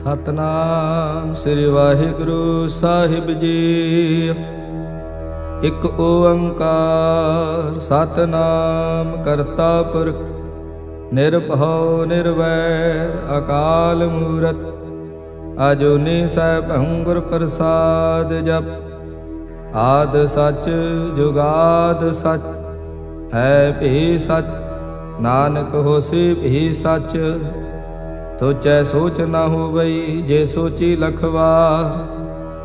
ਸਤਨਾਮ ਸ੍ਰੀ ਵਾਹਿਗੁਰੂ ਸਾਹਿਬ ਜੀ। ਇਕ ਓੰਕਾਰ ਸਤਨਾਮ ਕਰਤਾ ਪੁਰਖ ਨਿਰਭਉ ਨਿਰਵੈਰ ਅਕਾਲ ਮੂਰਤ ਅਜੂਨੀ ਸੈਭੰ ਗੁਰ ਪ੍ਰਸਾਦ ਜਪ। ਆਦ ਸਚ ਜੁਗਾਦ ਸਚ ਹੈ ਭੀ ਸਚ ਨਾਨਕ ਹੋਸੀ ਭੀ ਸਚ। ਸੋਚੈ ਸੋਚ ਨਾ ਹੋਵਈ ਜੇ ਸੋਚੀ ਲਖਵਾਰ।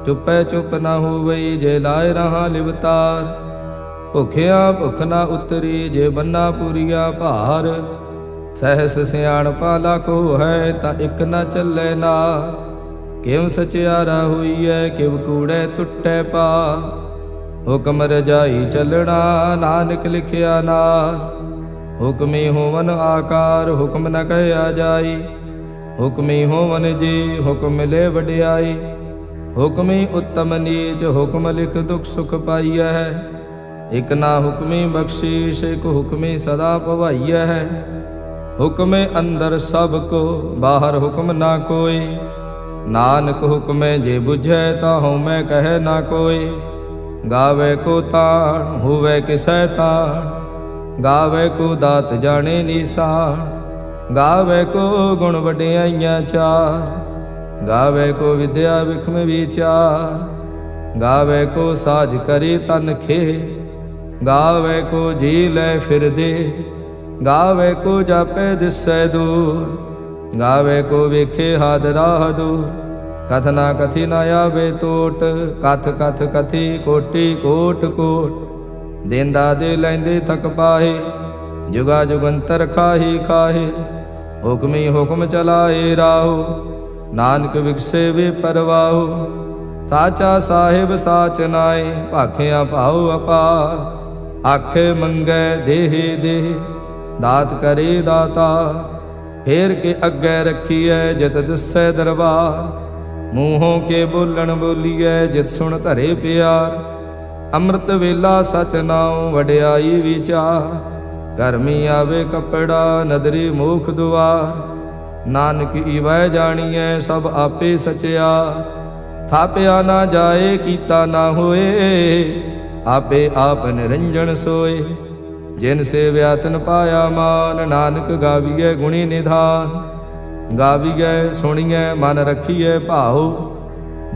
ਚੁਪੈ ਚੁਪ ਨਾ ਹੋਵਈ ਜੇ ਲਾਇ ਰਹਾ ਲਿਵਤਾਰ। ਭੁਖਿਆ ਭੁਖ ਨਾ ਉਤਰੀ ਜੇ ਬੰਨਾ ਪੂਰੀਆ ਭਾਰ। ਸਹਿਸ ਸਿਆਣਪਾ ਲਾਖੋ ਹੈ ਤਾਂ ਇਕ ਨਾ ਚੱਲੇ ਨਾ। ਕਿਵ ਸਚਿਆਰਾ ਹੋਈਐ ਕਿਵ ਕੂੜੈ ਟੁੱਟੈ ਪਾ। ਹੁਕਮ ਰਜਾਈ ਚੱਲਣਾ ਨਾਨਕ ਲਿਖਿਆ ਨਾਰ। ਹੁਕਮੀ ਹੋਵਨ ਆਕਾਰ ਹੁਕਮ ਨ ਕਹਿਆ ਜਾਈ। ਹੁਕਮੀ ਹੋਵਨ ਜੀ ਹੁਕਮ ਮਿਲੇ ਵਡਿਆਈ। ਹੁਕਮੀ ਉੱਤਮ ਨੀਚ ਹੁਕਮ ਲਿਖ ਦੁਖ ਸੁਖ ਪਾਈਐ। ਇਕ ਨਾ ਹੁਕਮੀ ਬਖਸ਼ੀਸ਼ ਇਕ ਹੁਕਮੀ ਸਦਾ ਭਵਾਈਐ। ਹੁਕਮੇ ਅੰਦਰ ਸਭ ਕੋ ਬਾਹਰ ਹੁਕਮ ਨਾ ਕੋਈ। ਨਾਨਕ ਹੁਕਮੇ ਜੇ ਬੁਝੈ ਤਾਂ ਹਉਮੈ ਕਹੈ ਨਾ ਕੋਈ। ਗਾਵੇ ਕੋ ਤਾਣ ਹੋਵੇ ਕਿਸੈ ਤਾਣ। ਗਾਵੇ ਕੋ ਦਾਤ ਜਾਣੇ ਨੀਸਾਨ। ਗਾਵੇ ਕੋ ਗੁਣ ਵਡਿਆਈਆਂ ਚਾਰ। ਗਾਵੇ ਕੋ ਵਿਦਿਆ ਵਿਖਮ ਵਿਚਾਰ। ਗਾਵੇ ਕੋ ਸਾਜ ਕਰੀ ਤਨ ਖੇ। ਗਾਵੇ ਕੋ ਜੀ ਲੈ ਫਿਰਦੇ। ਗਾਵੇ ਕੋ ਜਾਪੇ ਦਿਸੈ ਦੂਰ। ਗਾਵੇ ਕੋ ਵੇਖੇ ਹਾਦਰਾ ਦੂਰ। ਕਥ ਨਾ ਕਥੀ ਨਾ ਆਵੇ ਟੋਟ। ਕਥ ਕਥ ਕਥੀ ਕੋਟੀ ਕੋਟ ਕੋਟ। ਦੇਂਦਾ ਦੇ ਲੈਂਦੇ ਥਕ ਪਾਹੇ। ਜੁਗਾ ਜੁਗੰਤਰ ਖਾਹੀ ਖਾਹੇ। ਹੁਕਮੀ ਹੁਕਮ ਚਲਾਏ ਰਾਹੋ। ਨਾਨਕ ਵਿਗਸੇ ਵੇ ਪਰਵਾਹੋ। ਸਾਚਾ ਸਾਹਿਬ ਸਾਚ ਨਾਏ ਭਾਖਿਆ ਭਾਉ ਅਪਾਰ। ਆਖੇ ਮੰਗੈ ਦੇਹ ਦੇਹ ਦਾਤ ਕਰੇ ਦਾਤਾ। ਫੇਰ ਕੇ ਅੱਗੇ ਰੱਖੀਐ ਜਿਤ ਦਿਸੈ ਦਰਬਾਰ। ਮੂੰਹੋਂ ਕੇ ਬੋਲਣ ਬੋਲੀਐ ਜਿਤ ਸੁਣ ਧਰੇ ਪਿਆਰ। ਅੰਮ੍ਰਿਤ ਵੇਲਾ ਸਚ ਨਾਉ ਵਡਿਆਈ ਵਿਚਾਰ। ਕਰਮੀ ਆਵੇ ਕੱਪੜਾ ਨਦਰੀ ਮੋਖ ਦੁਆਰ। ਨਾਨਕ ਈਵੈ ਜਾਣੀਐ ਸਭ ਆਪੇ ਸਚਿਆ। ਥਾਪਿਆ ਨਾ ਜਾਏ ਕੀਤਾ ਨਾ ਹੋਏ। ਆਪੇ ਆਪ ਨਿਰੰਜਨ ਸੋਏ। ਜਿਨ ਸੇਵਿਆ ਤਿਨ ਪਾਇਆ ਮਾਨ। ਨਾਨਕ ਗਾਵੀਐ ਗੁਣੀ ਨਿਧਾਨ। ਗਾਵੀਐ ਸੁਣੀਐ ਮਨ ਰਖੀਐ ਭਾਉ।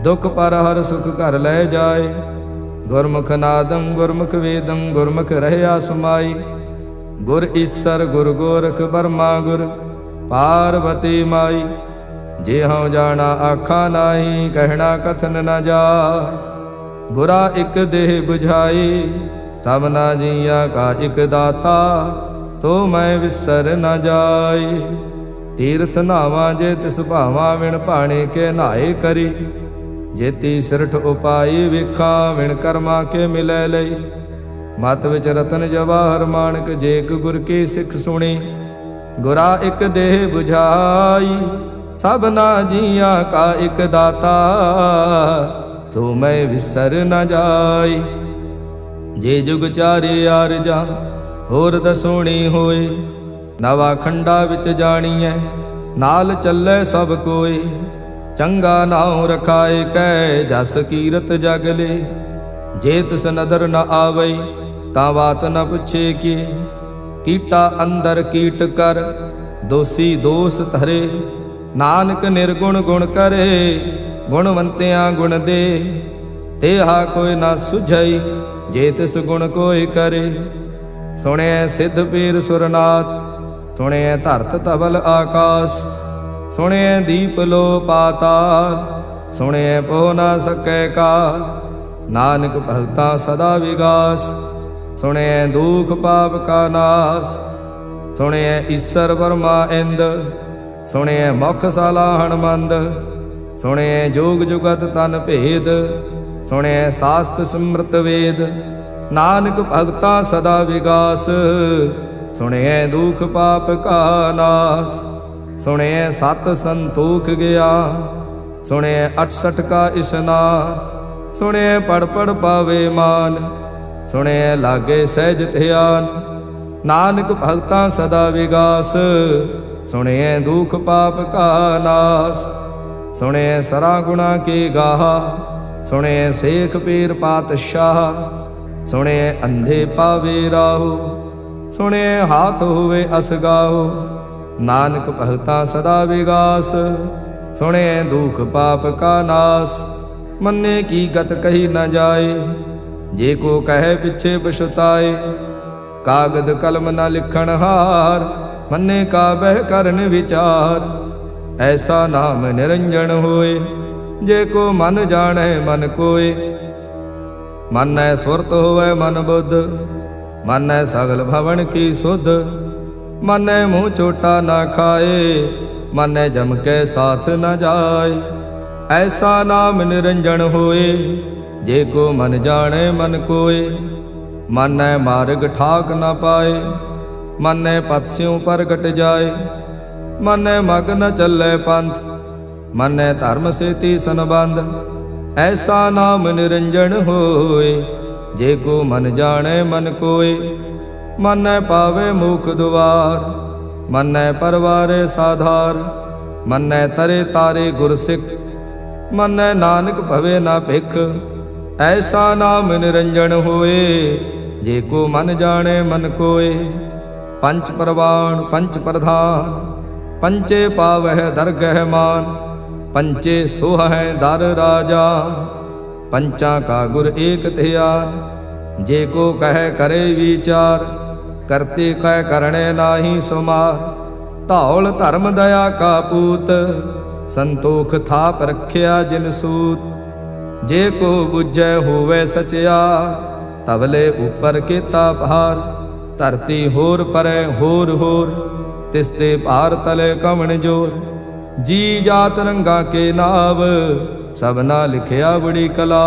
ਦੁਖ ਪਰ ਹਰ ਸੁਖ ਘਰ ਲੈ ਜਾਏ। ਗੁਰਮੁਖ ਨਾਦੰ ਗੁਰਮੁਖ ਵੇਦੰ ਗੁਰਮੁਖ ਰਹਿਆ ਸਮਾਈ। ਗੁਰ ਈਸਰ ਗੁਰ ਗੋਰਖ ਬਰਮਾ ਗੁਰ ਪਾਰਵਤੀ ਮਾਈ। ਜੇ ਹਉ ਜਾਣਾ ਆਖਾਂ ਨਾਹੀ ਕਹਿਣਾ ਕਥਨ ਨ ਜਾਏ। ਗੁਰਾ ਇਕ ਦੇਹ 부ਝਾਈ ਤਬਨਾ ਜੀਆਂ ਕਾ ਇਕ ਦਾਤਾ। ਤੋ ਮੈਂ ਵਿਸਰ ਨ ਜਾਈ। ਤੀਰਥ ਨਾਵਾਂ ਜੇ ਤਿਸ ਭਾਵਾਂ ਵਿਣ ਭਾਣੇ ਕੇ ਨਾਏ ਕਰੀ। ਜੇਤੀ ਸਿਰਠ ਉਪਾਈ ਵੇਖਾਂ ਵਿਣ ਕਰਮਾ ਕੇ ਮਿਲੈ ਲਈ। ਮਤ ਵਿੱਚ ਰਤਨ ਜਵਾਹਰ ਮਾਣਕ ਜੇਕ ਗੁਰ ਕੀ ਸਿੱਖ ਸੁਣੀ। ਗੁਰਾ ਇਕ ਦੇਹ 부ਝਾਈ ਸਭਨਾ ਜੀਆਂ ਕਾ ਇਕ ਦਾਤਾ। ਤੋ ਮੈਂ ਵਿਸਰ ਨ ਜਾਈ। ਜੇ ਜੁਗ ਚਾਰੇ ਆਰਜਾਂ ਹੋਰ ਦਸੋਣੀ ਹੋਏ। ਨਵਾ ਖੰਡਾ ਵਿੱਚ ਜਾਣੀਐ ਨਾਲ ਚੱਲੇ ਸਭ ਕੋਏ। ਚੰਗਾ ਨਾਉ ਰਖਾਏ ਕੈ ਜਸ ਕੀਰਤ ਜਗ ਲੇ। ਜੇ ਤਿਸ ਨਦਰ ਨ ਆਵਈ ਤਾਂ ਬਾਤ ਨ ਪੁੱਛੇ ਕੀ। ਕੀਟਾ ਅੰਦਰ ਕੀਟ ਕਰ ਦੋਸੀ ਦੋਸ ਧਰੇ। ਨਾਨਕ ਨਿਰਗੁਣ ਗੁਣ ਕਰੇ ਗੁਣਵੰਤਿਆਂ ਗੁਣ ਦੇ। ਤੇਹਾ ਕੋਈ ਨਾ ਸੁਝਈ ਜੇ ਤਿਸ ਗੁਣ ਕੋਈ ਕਰੇ। ਸੁਣਿਐ ਸਿੱਧ ਪੀਰ ਸੁਰਨਾਥ ਸੁਣਿਐ ਧਰਤ ਧਵਲ ਆਕਾਸ। ਸੁਣਿਐ ਦੀਪ ਲੋ ਪਾਤਾਲ ਸੁਣਿਐ ਪੋ ਨਾ ਸਕੈ ਕਾਲ। ਨਾਨਕ ਭਗਤਾਂ ਸਦਾ ਵਿਗਾਸ ਸੁਣਿਐ ਦੁਖ ਪਾਪ ਕਾ ਨਾਸ। ਸੁਣਿਐ ਈਸਰ ਬਰਮਾ ਇੰਦ ਸੁਣਿਐ ਮੁਖ ਸਾਲਾ ਹਣਮੰਦ। ਸੁਣਿਐ ਜੋਗ ਜੁਗਤ ਤਨ ਭੇਦ ਸੁਣਿਐ ਸਾਸਤ ਸਿਮਰਤ ਵੇਦ। ਨਾਨਕ ਭਗਤਾਂ ਸਦਾ ਵਿਗਾਸ ਸੁਣਿਐ ਦੁਖ ਪਾਪ ਕਾ ਨਾਸ। ਸੁਣਿਐ ਸਤ ਸੰਤੋਖ ਗਿਆਨ ਸੁਣਿਐ 68 ਕਾ ਇਸ਼ਨਾਨ। ਸੁਣਿਐ ਪੜ ਪੜ ਪਾਵੇ ਮਾਨ ਸੁਣਿਐ ਲਾਗੇ ਸਹਿਜ ਧਿਆਨ। ਨਾਨਕ ਭਗਤਾਂ ਸਦਾ ਵਿਗਾਸ ਸੁਣਿਐ ਦੁਖ ਪਾਪ ਕਾ ਨਾਸ। सुने सरा गुणा के गाहा, सुने शेख पीर पातशाह, सुने अंधे पावे राहो, सुने हाथ होवे असगाहो, नानक भगता सदा विगास, सुने दुख पाप का नाश, मन्ने की गत कही न जाए, जे को कहे पिछे पछुताए, कागद कलम न लिखण हार, मन्ने का बह करन विचार, ऐसा नाम निरंजन होए, जे को मन जाने मन कोय, मानै सुरत होवे मन बुद्ध, मानै सगल भवन की सुध, मानै मुँह चोटा न खाए, मानै जम के साथ न जाए, ऐसा नाम निरंजन होए, जे को मन जाने मन कोय, मानै मार्ग ठाक न पाए, मानै पतस्यों प्रगट जाए, मानै मग न चलै पंथ, मानै धर्म सेती संबंध, ऐसा नाम निरंजन होए, जे को मन जाने मन कोय, मानै पावे मुख दुआर, मानै परवारे साधार, मानै तरे तारे गुरसिख, मानै नानक भवे ना भिख, ऐसा नाम निरंजन होए, जे को मन जाने मन कोय, पंच परवान पंच प्रधान, पंचे पावह दरगह मान, पंचे सोह दर राजा, पंचा का गुर एक ध्यान, जे को कह करे विचार, करते कह करणे नाही सुमार, धौल धर्म दया का पूत, संतोख थाप रखिया जिन सूत, जे को बुझै होवे सचियार, तबले ऊपर केता भार, धरती होर परै होर होर, तिसते भार तले कमण जोर, जी जात रंगा के नाव, सबना लिखिया बड़ी कला,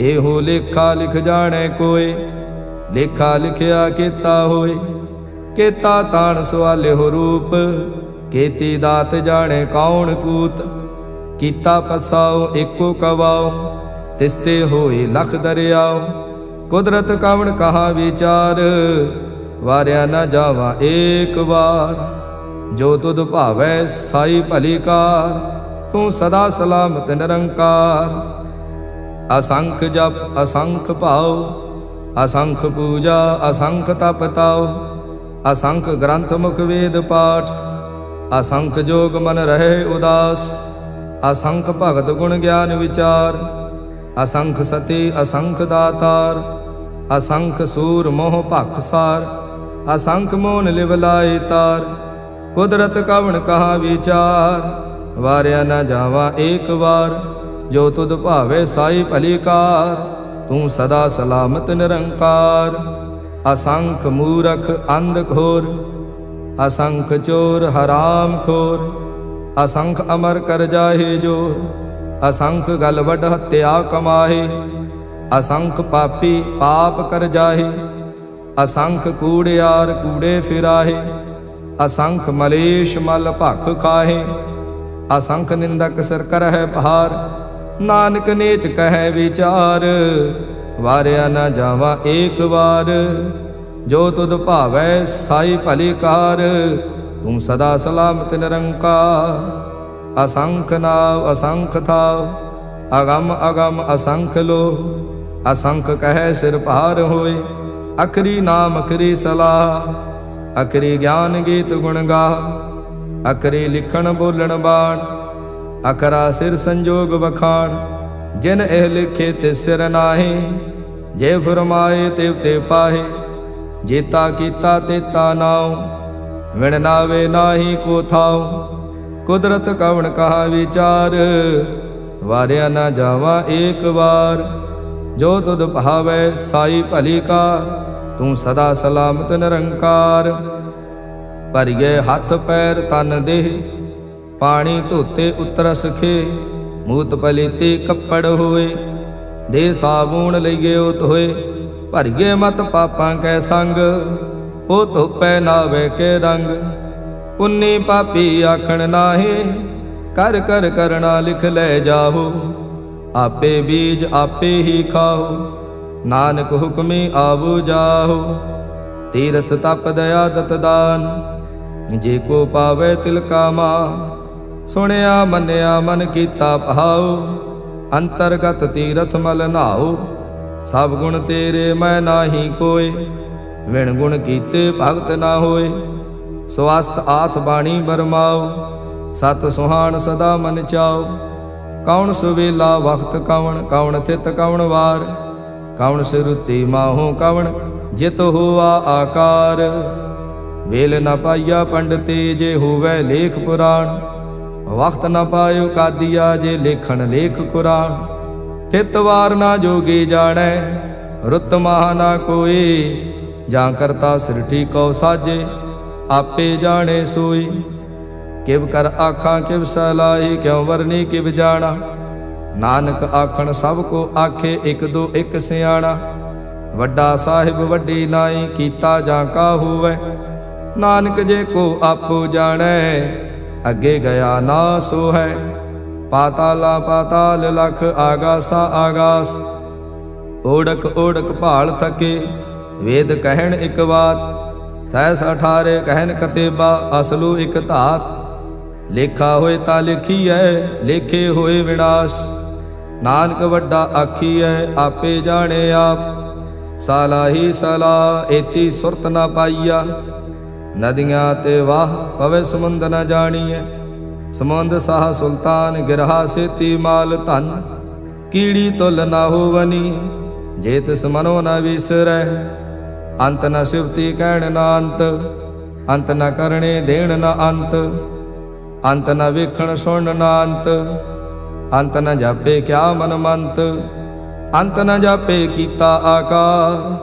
एहो लेखा लिख जाने कोय, लेखा लिखिया केता होय, केता ताण सवाले हो रूप, केती दात जाने कौन कूत, कीता पसाओ एको कवाओ, तिसते होए लख दरियाओ, कुदरत कवण कहा विचार, वारिया न जावा एक बार, जो तुद भावै साई भली कार, तू सदा सलामत निरंकार, असंख जप असंख भाव, असंख पूजा असंख तप ताओ, असंख ग्रंथ मुख वेद पाठ, असंख जोग मन रहे उदास, असंख भगत गुण ज्ञान विचार, असंख सती असंख दातार, असंख सूर मोह भख सार, असंख मोन लिव लाए तार, कुदरत कवण कहा विचार, वारिया न जावा एक बार, जो तुद भावे साई भली कार, तू सदा सलामत निरंकार, असंख मूरख अंध घोर, असंख चोर हराम खोर, असंख अमर कर जाहे जोर, असंख गल वड हत्या कमाहे, असंख पापी पाप कर जाहे, असंख कूड़ियार कूड़े फिराहे, असंख मलेश मल भख खाहे, असंख निंदक सिर करह भार, नानक नीच कह विचार, वारिया न जावा एक बार, जो तुद भावै साई भली कार, तू सदा सलामत निरंकार, असंख नाव असंख थाव, अगम अगम असंख लो, असंख कह सिर भार होए, अखरी नाम अखरी सलाह, अखरी ज्ञान गीत गुण गा, अखरी लिखण बोलण बाण, अखरा सिर संजोग वखाण, जिन एह लिखे तिस सिर नाहे, जे फुरमाए तिव ते पाहे, जेता कीता तेता नाव, विण नावे नाही को थाव, कुदरत कवण कहा विचार, वारिया न जावा एक बार, जो तुद भावै साई भली का, तू सदा सलामत निरंकार, भरिए हथ पैर तन देह, पानी धोते उतरस खे, मूत पलीते कपड़ होए, दे साबून लईए उत होए, भरिए मत पापां कै संग, ओ धोपै नावे के रंग, पुन्नी पापी आखण नाहे, कर कर करना लिख ले जाहो, आपे बीज आपे ही खाओ, नानक हुक्मी आवो जाहो, तीरथ तप दया दत दान, जे को पावे तिल का मान, ਸੁਣਿਆ ਮੰਨਿਆ ਮਨ ਕੀਤਾ ਭਾਉ, ਅੰਤਰਗਤ ਤੀਰਥ ਮਲ ਨਾਉ। ਸਭ ਗੁਣ ਤੇਰੇ ਮੈਂ ਨਾਹੀ ਕੋਇ, ਵਿਣ ਗੁਣ ਕੀਤੇ ਭਗਤ ਨਾ ਹੋਏ। ਸਵਸਤ ਆਥ ਬਾਣੀ ਬਰਮਾਉ, ਸਤ ਸੁਹਾਣ ਸਦਾ ਮਨ ਚਾਉ। ਕੌਣ ਸੁਵੇਲਾ ਵਖਤ ਕਵਣ, ਕੌਣ ਥਿਤ ਕਵਣ ਵਾਰ। ਕੌਣ ਸਿਰੁਤੀ ਮਾਹੋ ਕਵਣ, ਜਿਤ ਹੋਆ ਆਕਾਰ। ਵੇਲ ਨ ਪਾਈਆ ਪੰਡਤੇ, ਜੇ ਹੋਵੈ ਲੇਖ ਪੁਰਾਣ। ਵਖਤ ਨ ਪਾਇਓ ਕਾਦੀਆ, ਜੇ ਲੇਖਣ ਲੇਖ ਕੁਰਾਨ। ਥਿਤ ਵਾਰ ਨਾ ਜੋਗੀ ਜਾਣੈ, ਰੁੱਤ ਮਹਾ ਨਾ ਕੋਇ। ਜਾਂ ਕਰਤਾ ਸ੍ਰਿਸ਼ਟੀ ਕਉ ਸਾਜੇ, ਆਪੇ ਜਾਣੇ ਸੋਈ। ਕਿਵ ਕਰ ਆਖਾਂ ਕਿਵ ਸਲਾਹੀ, ਕਿਉ ਵਰਨੀ ਕਿਵ ਜਾਣਾ। ਨਾਨਕ ਆਖਣ ਸਭ ਕੋ ਆਖੇ, ਇਕ ਦੋ ਇਕ ਸਿਆਣਾ। ਵੱਡਾ ਸਾਹਿਬ ਵੱਡੀ ਨਾਈ, ਕੀਤਾ ਜਾਂ ਕਾ ਹੋਵੈ। ਨਾਨਕ ਜੇ ਕੋ ਆਪੋ ਜਾਣੈ, ਅੱਗੇ ਗਿਆ ਨਾ ਸੋ ਹੈ। ਪਾਤਾਲਾ ਪਾਤਾਲ ਲਖ, ਆਗਾਸਾ ਆਗਾਸ। ਓੜਕ ਓੜਕ ਭਾਲ ਥਕੇ, ਵੇਦ ਕਹਿਣ ਇਕ ਬਾਤ। ਸਹਿਸ 18 ਕਹਿਣ ਕਤੇਬਾ, ਅਸਲੂ ਇਕ ਧਾਤ। ਲੇਖਾ ਹੋਏ ਤਾਂ ਲਿਖੀਐ, ਲੇਖੇ ਹੋਏ ਵਿਨਾਸ਼। ਨਾਨਕ ਵੱਡਾ ਆਖੀਐ, ਆਪੇ ਜਾਣੇ ਆਪ। ਸਾਲਾਹੀ ਸਲਾਹ, ਏਤੀ ਸੁਰਤ ਨਾ ਪਾਈਆ। ਨਦੀਆਂ ਤੇ ਵਾਹ, ਪਵੇ ਸਮੁੰਦ ਨ ਜਾਣੀਐ। ਸਮੁੰਦ ਸਾਹ ਸੁਲਤਾਨ, ਗਿਰਹਾ ਸੇਤੀ ਮਾਲ ਧਨ। ਕੀੜੀ ਤੁਲ ਨਾ ਹੋਵਨੀ, ਜੇ ਤਿਸ ਮਨੋ ਨ ਵਿਸਰੈ। ਅੰਤ ਨ ਸਿਵਤੀ ਕਹਿਣ ਨ ਅੰਤ, ਅੰਤ ਨ ਕਰਣੇ ਦੇਣ ਨ ਅੰਤ। ਅੰਤ ਨ ਵੇਖਣ ਸੁਣਨ ਨ ਅੰਤ, ਅੰਤ ਨ ਜਾਪੇ ਕਿਆ ਮਨ ਮੰਤ। ਅੰਤ ਨ ਜਾਪੇ ਕੀਤਾ ਆਕਾਰ,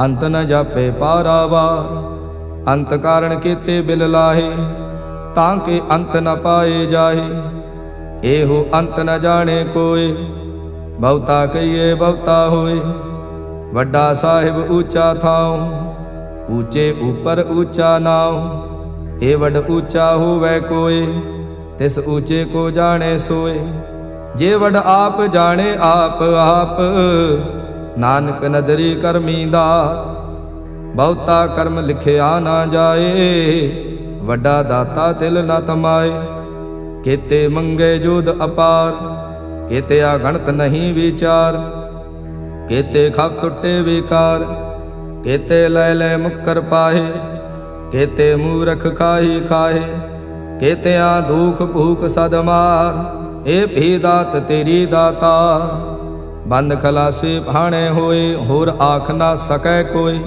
ਅੰਤ ਨ ਜਾਪੇ ਪਾਰਾਵਾਰ। ਅੰਤ ਕਾਰਣ ਕੀਤੇ ਬਿਲ ਲਾਹੇ, ਤਾਂ ਕਿ ਅੰਤ ਨ ਪਾਏ ਜਾਹੇ। ਇਹੋ ਅੰਤ ਨ ਜਾਣੇ ਕੋਇ, ਬਹੁਤਾ ਕਹੀਏ ਬਹੁਤਾ ਹੋਏ। ਵੱਡਾ ਸਾਹਿਬ ਊਚਾ ਥਾਉ, ਊਚੇ ਉਪਰ ਊਚਾ ਨਾਉ। ਏ ਵੱਡ ਊਚਾ ਹੋਵੈ ਕੋਇ, ਤਿਸ ਊਚੇ ਕੋ ਜਾਣੇ ਸੋਏ। ਜੇ ਵੱਡ ਆਪ ਜਾਣੇ ਆਪ ਆਪ, ਨਾਨਕ ਨਦਰੀ ਕਰਮੀ ਦਾਤ। ਬਹੁਤਾ ਕਰਮ ਲਿਖਿਆ ਨਾ ਜਾਏ, ਵੱਡਾ ਦਾਤਾ ਤਿਲ ਨ ਤਮਾਏ। ਕੀਤੇ ਮੰਗੇ ਜੋਧ ਅਪਾਰ, ਕੀਤੇ ਅਗਣਤ ਨਹੀਂ ਵਿਚਾਰ। ਕੀਤੇ ਖਪ ਟੁੱਟੇ ਵਿਕਾਰ, ਕੀਤੇ ਲੈ ਲੈ ਮੁੱਕਰ ਪਾਹੇ। ਕੀਤੇ ਮੂਰਖ ਖਾਹੀ ਖਾਹੇ, ਕੀਤਿਆਂ ਦੁਖ ਭੂਖ ਸਦ ਮਾਰ। ਇਹ ਭੀ ਦਾਤ ਤੇਰੀ ਦਾਤਾ, ਬੰਦ ਖਲਾਸੇ ਭਾਣੇ ਹੋਏ। ਹੋਰ ਆਖ ਨਾ ਸਕੈ ਕੋਈ,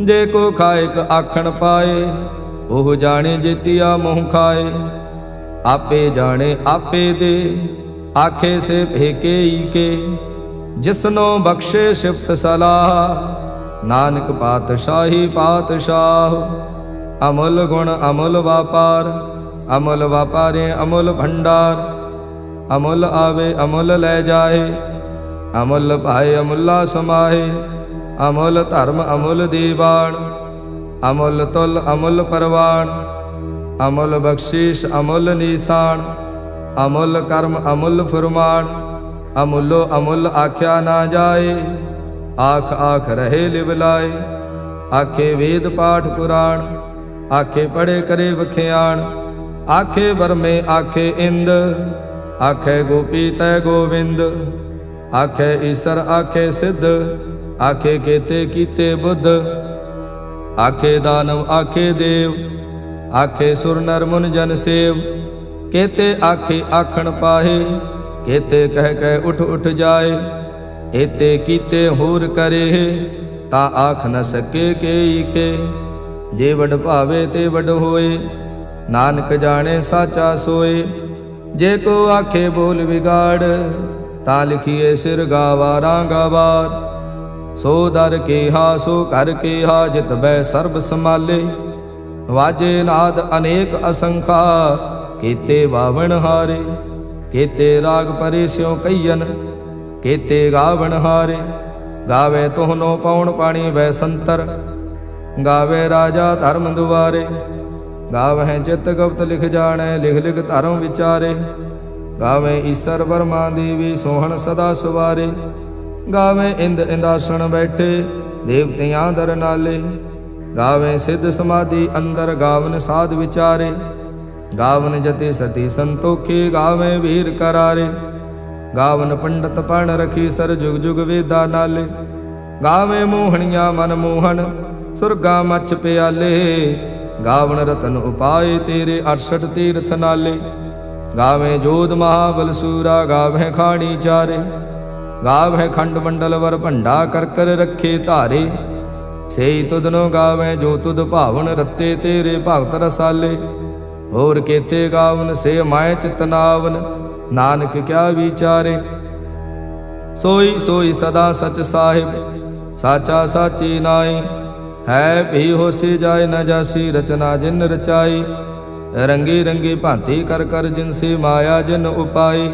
ਜੇ ਕੋ ਖਾਇਕ ਆਖਣ ਪਾਏ। ਉਹ ਜਾਣੇ ਜੇਤੀਆ ਮੋਹ ਖਾਏ। ਆਪੇ ਜਾਣੇ ਆਪੇ ਦੇ, ਆਖੇ ਸੇ ਭੇਕੇ ਈ ਕੇ। ਜਿਸਨੋ ਬਖਸ਼ੇ ਸਿਫਤ ਸਲਾਹ, ਨਾਨਕ ਪਾਤਸ਼ਾਹੀ ਪਾਤਸ਼ਾਹ। ਅਮੁੱਲ ਗੁਣ ਅਮੁੱਲ ਵਾਪਾਰ, ਅਮੁੱਲ ਵਾਪਾਰੇ ਅਮੁੱਲ ਭੰਡਾਰ। ਅਮੁੱਲ ਆਵੇ ਅਮੁੱਲ ਲੈ ਜਾਏ, ਅਮੁੱਲ ਭਾਏ ਅਮੁੱਲਾ ਸਮਾਏ। ਅਮੁੱਲ ਧਰਮ ਅਮੁੱਲ ਦੀਵਾਨ, ਅਮੁੱਲ ਤੁਲ ਅਮੁੱਲ ਪਰਵਾਨ। ਅਮੁੱਲ ਬਖਸ਼ੀਸ਼ ਅਮੁੱਲ ਨੀਸਾਨ, ਅਮੁੱਲ ਕਰਮ ਅਮੁੱਲ ਫੁਰਮਾਨ। ਅਮੁੱਲੋ ਅਮੁੱਲ ਆਖਿਆ ਨਾ ਜਾਏ, ਆਖ ਆਖ ਰਹੇ ਲਿਵ ਲਾਏ। ਆਖੇ ਵੇਦ ਪਾਠ ਪੁਰਾਣ, ਆਖੇ ਪੜੇ ਕਰੇ ਵਖਿਆਣ। ਆਖੇ ਬਰਮੇ ਆਖੇ ਇੰਦ, ਆਖੇ ਗੋਪੀ ਤੈ ਗੋਵਿੰਦ। ਆਖੇ ਈਸਰ ਆਖੇ ਸਿੱਧ, ਆਖੇ ਕੇਤੇ ਕੀਤੇ ਬੁੱਧ। ਆਖੇ ਦਾਨਵ ਆਖੇ ਦੇਵ, ਆਖੇ ਸੁਰ ਨਰ ਮੁਨ ਜਨ ਸੇਵ। ਕੇਤੇ ਆਖੇ ਆਖਣ ਪਾਹੇ, ਕੇਤੇ ਕਹਿ ਕਹਿ ਉਠ ਉਠ ਜਾਏ। ਏਤੇ ਕੀਤੇ ਹੋਰ ਕਰੇ, ਤਾਂ ਆਖ ਨ ਸਕੇ ਕੇਈ ਕੇ। ਜੇ ਵਡ ਭਾਵੇ ਤੇ ਵਡ ਹੋਏ, ਨਾਨਕ ਜਾਣੇ ਸਾਚਾ ਸੋਏ। ਜੇ ਕੋ ਆਖੇ ਬੋਲ ਵਿਗਾੜ, ਤਾਂ ਲਿਖੀਏ ਸਿਰ ਗਾਵਾਰਾਂ ਗਾਵਾਰ। ਸੋ ਦਰ ਕੇਹਾ ਸੋ ਘਰ ਕੇਹਾ, ਜਿਤ ਬੈ ਸਰਬ ਸਮਾਲੇ। ਵਾਜੇ ਨਾਦ ਅਨੇਕ ਅਸੰਖਾ, ਕੀਤੇ ਵਾਵਣ ਹਾਰੇ। ਕੀਤੇ ਰਾਗ ਪਰੇ ਸਿਉ ਕਈਨ, ਕੀਤੇ ਗਾਵਣ ਹਾਰੇ। ਗਾਵੇ ਤੋਹਨੋ ਪਉਣ ਪਾਣੀ ਵੈ ਸੰਤਰ, ਗਾਵੇ ਰਾਜਾ ਧਰਮ ਦੁਆਰੇ। ਗਾਵਹਿ ਚਿਤ ਗੁਪਤ ਲਿਖ ਜਾਣੈ, ਲਿਖ ਲਿਖ ਧਰਮ ਵਿਚਾਰੇ। ਗਾਵੇ ਈਸਰ ਵਰਮਾ ਦੇਵੀ, ਸੋਹਣ ਸਦਾ ਸੁਵਾਰੇ। ਗਾਵੇ ਇੰਦ ਇੰਦਾਸਣ ਬੈਠੇ, ਦੇਵਤਿਆਂ ਦਰ ਨਾਲੇ। ਗਾਵੇ ਸਿੱਧ ਸਮਾਧੀ ਅੰਦਰ, ਗਾਵਨ ਸਾਧ ਵਿਚਾਰੇ। गावन जति सती संतोखी, गावे वीर करारे। गावन पंडित पण रखी, सर जुग जुग वेदा नाले। गावे मोहनिया मन मोहन, सुरगा मच प्याले। गावन रतन उपाय तेरे, 68 तीर्थ नाले। गावे जोध महाबल सूरा, गावे खाणी चारे। गावे खंड मंडल वर भंडा, कर कर रखे धारे। सेई तुधनो गावे जो तुध भावन, रत्ते तेरे भगत रसाले। होर केते गावन से माए चितनावन, नानक क्या विचारे। सोई सोई सदा सच साहिब, साचा साची नाई। है भी होसी जाए न जासी, रचना जिन रचाई। रंगी रंगी भांति कर कर जिनसे माया जिन उपाई।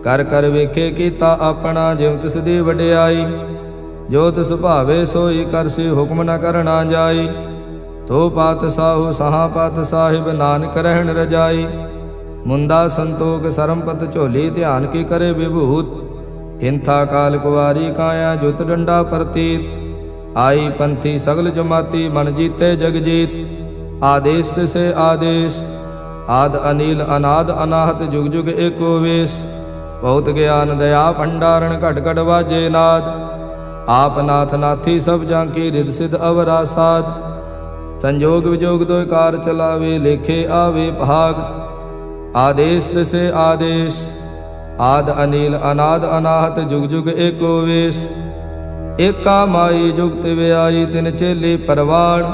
कर कर वेखे कीता अपना, जिव तिस दी वडियाई। जो तिस भावे सोई करसी, हुक्म न करना जाई। तो पात साहु सहा पात साहिब, नानक रहन रजाई। मुंदा संतोख सरमपत झोली, ध्यान की करे विभूत। किंथा काल कुवारी काया, जुत डंडा प्रतीत। आई पंथी सगल जमाती, मन जीते जग जीत। आदेश तिसे आदेश, आद अनिल अनाद अनाहत, जुग जुग एको वेश। बहुत ज्ञान दया भंडारण, घट घट वाजे नाद। आप नाथ नाथी सब जांकी, रिद सिद्ध अवरा साध। संजोग विजोग दो कार चलावे, लेखे आवे भाग। आदेश तिसे आदेश, आद अनिल अनाद अनाहत, जुग जुग एको वेश। एका माई जुगत व्याई, तिन चेले परवाण।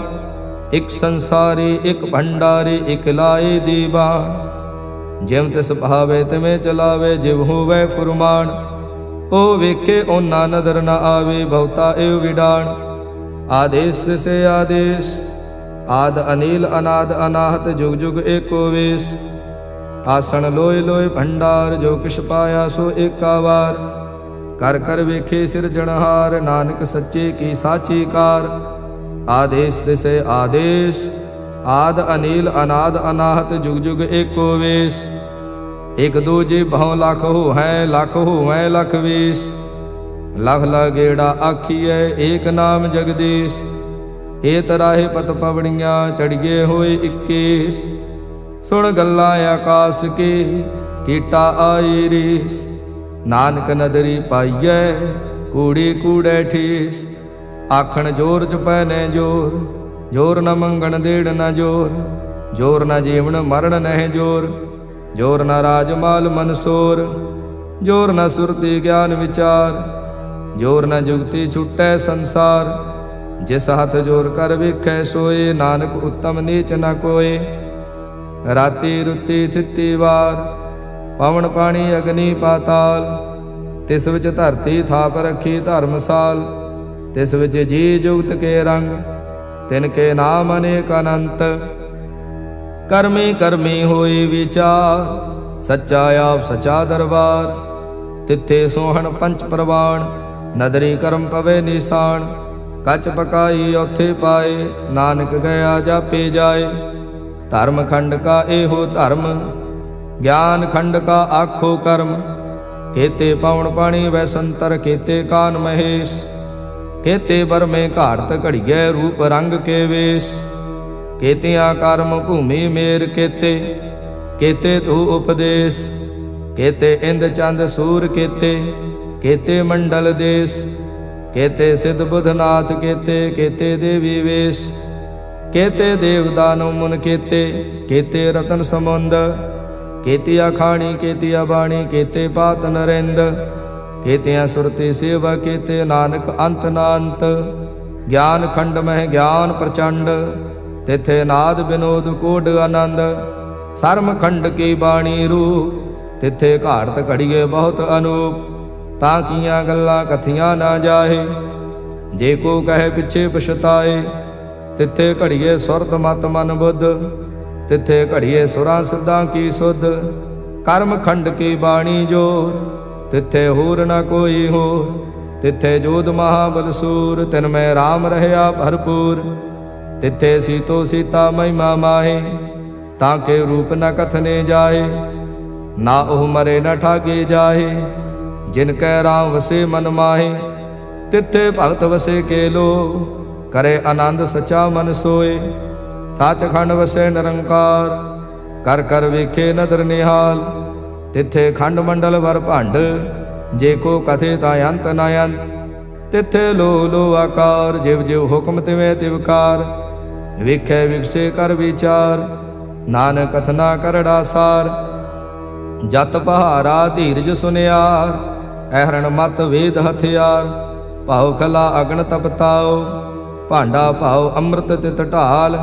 एक संसारी एक भंडारी, एक लाए दीवान। जिव तिस भावे तिवें चलावे, जिव होवै फुरमान। ओ वेखे ओना नदर न आवे, बहुता एव विडाण। आदेश तिसे आदेश, आद अनिल अनाद अनाहत, जुग जुग एको वेश। आसन लोय लोय भंडार, जो किश पाया सो एका वार। कर कर वेखे सिरजनहार, नानक सच्चे की साची कार। आदेश तिसे आदेश, आद अनिल अनाद अनाहत, जुग जुग एको वेश। एक दूजे भव लाख हो हैं, लाख हो हैं लख वेश। लख लगेड़ा आखिए, एक नाम जगदीश। ए तराहे पत पवड़ियाँ, चढ़िए होए 21। सुन गल्लां आकाश के, कीटा आई रीस। नानक नदरी पाइए, कूड़ी कूड़े ठीस। आखण जोर चुपै ने जोर, जोर न मंगण देड़ न जोर। जोर न जीवन मरण नह जोर, जोर न राजमाल मनसोर। जोर न सुरति ज्ञान विचार, जोर न जुगति छुटै संसार। जिस हाथ जोर कर वेखै सोए, नानक उत्तम नीच न कोय। राति रुति थिति वार, पवन पानी अग्नि पाताल। तिस विच धरती थाप रखी धर्मसाल। तिस विच जी जुगत के रंग, तिनके नाम अनेक अनंत। कर्मी कर्मी होई विचार, सच्चा आप सचा दरबार। तिथे सोहन पंच प्रवाण, नदरी कर्म पवे निशान। कच पकाई औथे पाए, नानक गया जापे जाए। धर्म खंड का एहो धर्म, ज्ञान खंड का आखो कर्म। केते पवन पानी वै संतर, केते कान महेश। केते बर में घाड़त घड़िए, रूप रंग के वेश। केतिया कर्म भूमि मेर केते, केते तू उपदेश। केते इंद चंद सूर केते, केते मंडल देश। केते सिद्ध बुधनाथ केते, केते देवी वेश। केते देव दानव मुन केते, केते रतन समुंद। केतिया खाणी केतिया बाणी, केते पात नरेंद। केतिया सुरति सेवा केते, नानक अंत नांत। ज्ञान खंड मह ज्ञान प्रचंड, तिथे नाद विनोद कोड आनंद। सरम खंड की बाणी रूप, तिथे घाड़त घड़िए बहुत अनूप। ताकियां गल्लां कथियां ना जाहे, जे को कहे पिछे पछताए। तिथे घड़िए सुरत मत मन बुद्ध, तिथे घड़िए सुरां सिद्धां की सुध। कर्म खंड की बाणी जोर, तिथे होर न कोई होर। तिथे जोध महाबल सूर, तिन में राम रहया भरपूर। तिथे सीतो सीता महिमा माहे, ताके रूप न कथने जाहे। ना ओह मरे न ठागे जाहे, जिनकै राम वसे मन माहे। तिथे भगत वसे के लो, करे आनंद सचा मन सोए। सच खंड वसे निरंकार, ਕਰ ਕਰ ਵੇਖੇ ਨਦਰ ਨਿਹਾਲ। ਤਿੱਥੇ ਖੰਡ ਮੰਡਲ ਵਰ ਭੰਡ, ਜੇ ਕੋ ਕਥੇ ਤਾਂ ਅੰਤ ਨਾ ਅੰਤ। ਤਿੱਥੇ ਲੋ ਲੋ ਆਕਾਰ, ਜਿਵ ਜਿਵ ਹੁਕਮ ਤਿਵੇਂ ਤਿਵਕਾਰ। ਵੇਖੈ ਵਿਗਸੇ ਕਰ ਵਿਚਾਰ, ਨਾਨਕ ਕਥਨਾ ਕਰੜਾ ਸਾਰ। ਜਤ ਪਹਾਰਾ ਧੀਰਜ ਸੁਨਿਆਰ, ਐਹਰਣ ਮਤ ਵੇਦ ਹਥਿਆਰ। ਭਾਉ ਖਲਾ ਅਗਨ ਤਪਤਾਓ, ਭਾਂਡਾ ਭਾਉ ਅੰਮ੍ਰਿਤ ਤਿਤ ਢਾਲ।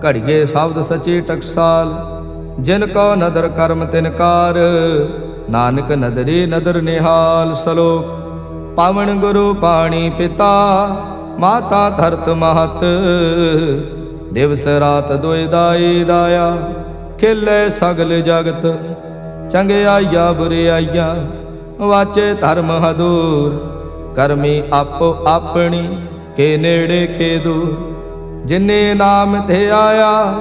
ਘੜੀਏ ਸ਼ਬਦ ਸਚੀ ਟਕਸਾਲ, ਜਿਨ ਕੋ ਨਦਰ ਕਰਮ ਤਿਨਕਾਰ। ਨਾਨਕ ਨਦਰੀ ਨਦਰ ਨਿਹਾਲ। ਸਲੋਕ ਪਾਵਨ ਗੁਰੂ ਪਾਣੀ ਪਿਤਾ, ਮਾਤਾ ਧਰਤ ਮਹਤ। ਦਿਵਸ ਰਾਤ ਦੁਇ ਦਾਈ ਦਾਇਆ, ਖੇਲੇ ਸਗਲ ਜਗਤ। ਚੰਗਿਆਈਆ ਬੁਰਿਆਈਆ, ਵਾਚੇ ਧਰਮ ਹਦੂਰ। ਕਰਮੀ ਆਪੋ ਆਪਣੀ, ਕੇ ਨੇੜੇ ਕੇ ਦੂਰ। ਜਿਨੇ ਨਾਮ ਤੇ ਆਇਆ,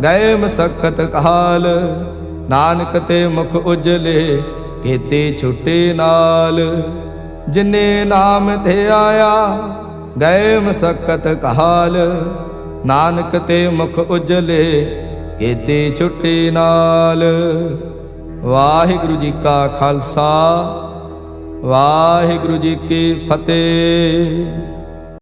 ਗਏ ਮਸਕਤ ਕਾਲ। ਨਾਨਕ ਤੇ ਮੁਖ ਉਜਲੇ, ਕੀਤੀ ਛੁੱਟੀ ਨਾਲ। ਜਿਨੇ ਨਾਮ ਤੇ ਆਇਆ, ਗਏ ਮਸਕਤ ਕਾਲ। ਨਾਨਕ ਤੇ ਮੁਖ ਉਜਲੇ, ਕੀਤੀ ਛੁੱਟੀ ਨਾਲ। ਵਾਹਿਗੁਰੂ ਜੀ ਕਾ ਖਾਲਸਾ, ਵਾਹਿਗੁਰੂ ਜੀ ਕੀ ਫਤਿਹ।